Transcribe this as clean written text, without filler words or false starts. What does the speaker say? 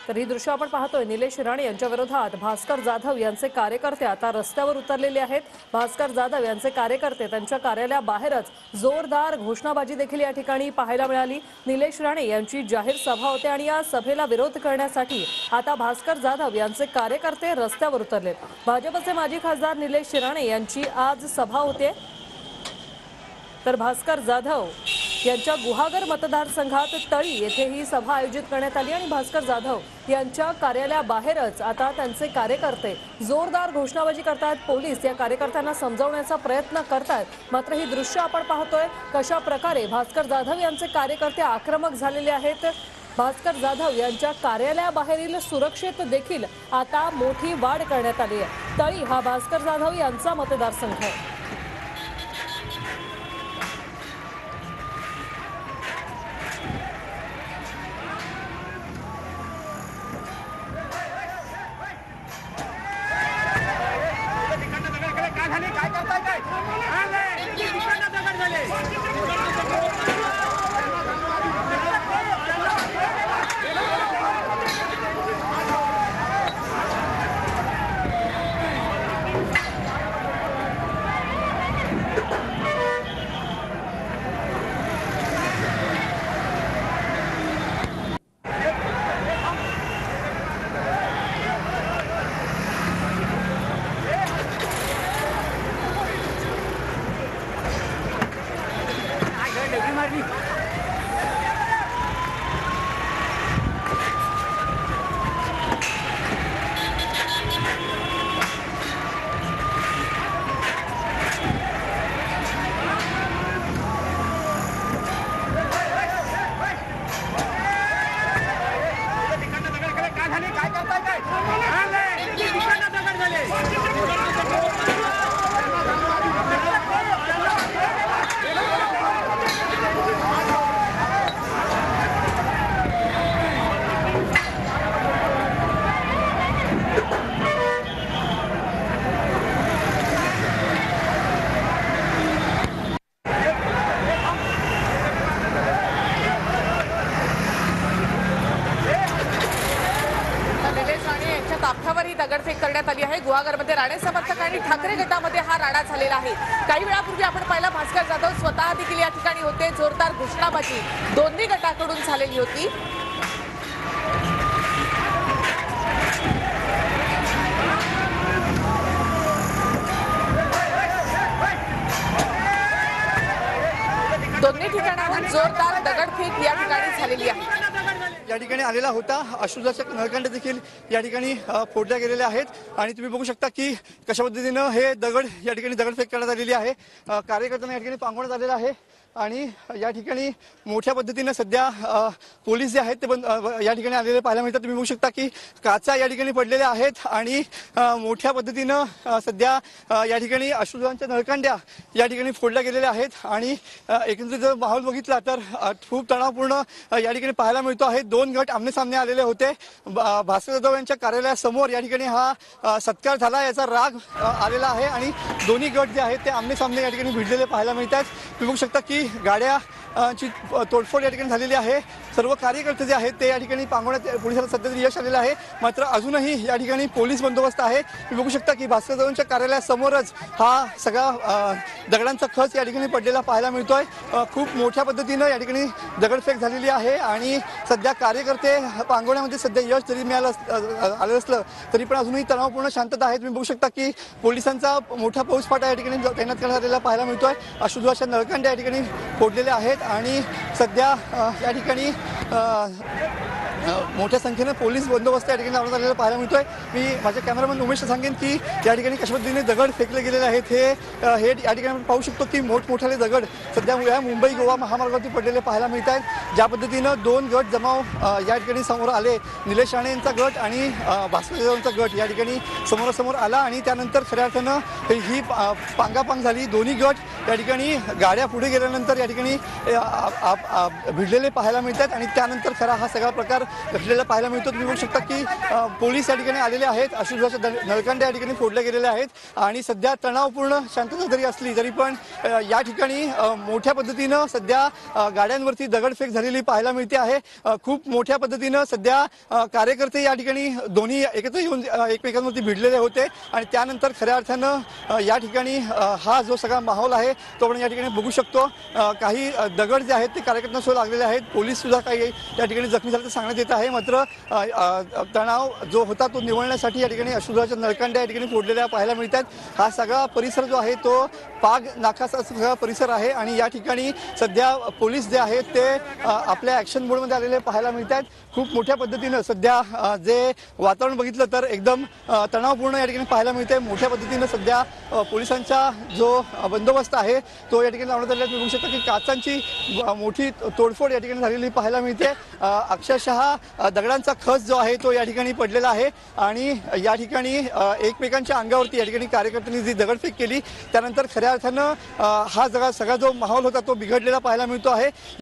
तर ही दृश्य आपण पाहतोय निलेश राणे यांच्या विरोधात भास्कर जाधव यांचे कार्यकर्ते आता रस्त्यावर उतरलेले आहेत। भास्कर जाधव यांचे कार्यकर्ते त्यांच्या कार्यालयाबाहेरच जोरदार घोषणाबाजी देखील या ठिकाणी पाहायला मिळाली। निलेश राणे यांची जाहीर सभा होते आणि या सभेला विरोध करण्यासाठी आता भास्कर जाधव यांचे कार्यकर्ते रस्त्यावर उतरले। भाजपचे माजी खासदार निलेश राणे यांची आज सभा होते, तर भास्कर जाधव यांच्या गुहागर मतदारसंघात तळी येथे ही सभा आयोजित करण्यात आली आणि भास्कर जाधव यांच्या कार्यालयाबाहेरच आता त्यांचे कार्यकर्ते जोरदार घोषणाबाजी करतात। पोलीस या कार्यकर्त्यांना समजावण्याचा प्रयत्न करतात, मात्र ही दृश्य आपण पाहतोय कशा प्रकारे भास्कर जाधव यांचे कार्यकर्ते आक्रमक झालेले आहेत। भास्कर जाधव यांच्या कार्यालयाबाहेरील सुरक्षेत देखील आता मोठी वाढ करण्यात आली आहे। तळी हा भास्कर जाधव यांचा मतदारसंघ आहे। ताफ्यावर ही दगडफेक करण्यात आली आहे। गुहागरमध्ये राणे समर्थक आणि ठाकरे गटामध्ये हा राडा झालेला आहे। काही वेळापूर्वी आपण पाहिला भास्कर जाधव स्वतः देखील या ठिकाणी होते। जोरदार घोषणाबाजी दोन्ही गटाकडून झालेली होती। दोन्ही ठिकाणाहून जोरदार दगडफेक या ठिकाणी झालेली आहे। या ठिकाणी आलेला होता अश्रुधाच्या नळकांड देखील या ठिकाणी फोडल्या गेलेल्या आहेत आणि तुम्ही बघू शकता की कशा पद्धतीनं हे दगड या ठिकाणी दगडफेक करण्यात आलेली आहे। कार्यकर्त्यांना या ठिकाणी पांगवण्यात आलेलं आहे आणि या ठिकाणी मोठ्या पद्धतीने सध्या पोलीस जे आहेत ते पण या ठिकाणी आलेले पाहायला मिळतात। तुम्ही बघू शकता की काचा या ठिकाणी पडलेल्या आहेत आणि मोठ्या पद्धतीनं सध्या या ठिकाणी अश्रुधांच्या नळकांड्या या ठिकाणी फोडल्या गेलेल्या आहेत आणि एकंदरीत जर माहोल बघितला तर खूप तणावपूर्ण या ठिकाणी पाहायला मिळतो आहे। दोन गट आमने सामने आलेले होते। भास्कर जाधव यांच्या कार्यालयासमोर या ठिकाणी हा सत्कार झाला, याचा राग आलेला आहे आणि दोन्ही गट जे आहेत ते आमने सामने या ठिकाणी भिडलेले पाहायला मिळतात। तुम्ही बघू शकता की गाड्या ची तोडफोड या ठिकाणी झालेली आहे। सर्व कार्यकर्ते जे आहेत ते या ठिकाणी पांगवण्यात पोलिसांना सध्या तरी यश आलेलं आहे, मात्र अजूनही या ठिकाणी पोलीस बंदोबस्त आहे। तुम्ही बघू शकता की भास्कर जाधवांच्या कार्यालयासमोरच हा सगळा दगडांचा खच या ठिकाणी पडलेला पाहायला मिळतोय। खूप मोठ्या पद्धतीनं या ठिकाणी दगडफेक झालेली आहे आणि सध्या कार्यकर्ते पांगवण्यामध्ये सध्या यश जरी आलं असलं तरी पण अजूनही तणावपूर्ण शांतता आहे। तुम्ही बघू शकता की पोलिसांचा मोठा फौजफाटा या ठिकाणी तैनात करण्यात आलेला पाहायला मिळतोय। अश्रुधाच्या नळकांड्या या ठिकाणी फोडलेल्या आहेत आणि सध्या या ठिकाणी मोठ्या संख्येने पोलीस बंदोबस्त या ठिकाणी लावण्यात आलेला पाहायला मिळतोय। मी माझ्या कॅमेरामॅन उमेशला सांगेन की या ठिकाणी कशा पद्धतीने दगड फेकले गेलेले आहेत हे या ठिकाणी आपण पाहू शकतो की मोठमोठाले दगड सध्या या मुंबई गोवा महामार्गावरती पडलेले पाहायला मिळत आहेत। ज्या पद्धतीनं दोन गट जमाव या ठिकाणी समोर आले, निलेश राणे यांचा गट आणि भास्कर जाधव यांचा गट या ठिकाणी समोरासमोर आला आणि त्यानंतर खऱ्या अर्थानं ही पांगापांग झाली। दोन्ही गट या ठिकाणी गाड्या पुढे गेल्यानंतर या ठिकाणी भिडलेले पाहायला मिळतात आणि त्यानंतर खरा हा सगळा प्रकार घडलेला पाहायला मिळतो। तुम्ही बघू शकता की पोलीस या ठिकाणी आलेले आहेत, अश्रुधुराचे नळकांडे या ठिकाणी फोडले गेलेले आहेत आणि सध्या तणावपूर्ण शांतता जरी असली तरी पण या ठिकाणी मोठ्या पद्धतीनं सध्या गाड्यांवरती दगडफेक झालेली पाहायला मिळते आहे। खूप मोठ्या पद्धतीनं सध्या कार्यकर्ते या ठिकाणी दोन्ही एकत्र येऊन एकमेकांवरती भिडलेले होते आणि त्यानंतर खऱ्या अर्थानं या ठिकाणी हा जो सगळा माहोल आहे तो आपण या ठिकाणी बघू शकतो। काही दगड जे आहेत ते कार्यकर्त्यांसोबत लागलेले आहेत, पोलीस सुद्धा काही या ठिकाणी जखमी झाल्याचं सांगण्यात येत आहे। मात्र तणाव जो होता तो निवळण्यासाठी या ठिकाणी अश्रुधुराच्या नळकांड्या या ठिकाणी फोडलेल्या पाहायला मिळतात। हा सगळा परिसर जो आहे तो पाग नाकाचा सगळा परिसर आहे आणि या ठिकाणी सध्या पोलीस जे आहेत ते आपल्या ॲक्शन मोडमध्ये आलेले पाहायला मिळतात। खूप मोठ्या पद्धतीनं सध्या जे वातावरण बघितलं तर एकदम तणावपूर्ण या ठिकाणी पाहायला मिळते। मोठ्या पद्धतीनं सध्या पोलिसांचा जो बंदोबस्त आहे तो या ठिकाणी लावण्यात आलेला आहे। तुम्ही बघू शकता की काचांची मोठी तोडफोड या ठिकाणी झालेली पाहायला मिळते। अक्षरशः दगडांचा खच जो आहे तो या ठिकाणी पडलेला आहे आणि या ठिकाणी एकमेकांच्या अंगावरती या ठिकाणी कार्यकर्त्यांनी जी दगडफेक केली त्यानंतर खऱ्या अर्थानं हा सगळा जो माहोल होता तो बिघडलेला पाहायला मिळतो आहे।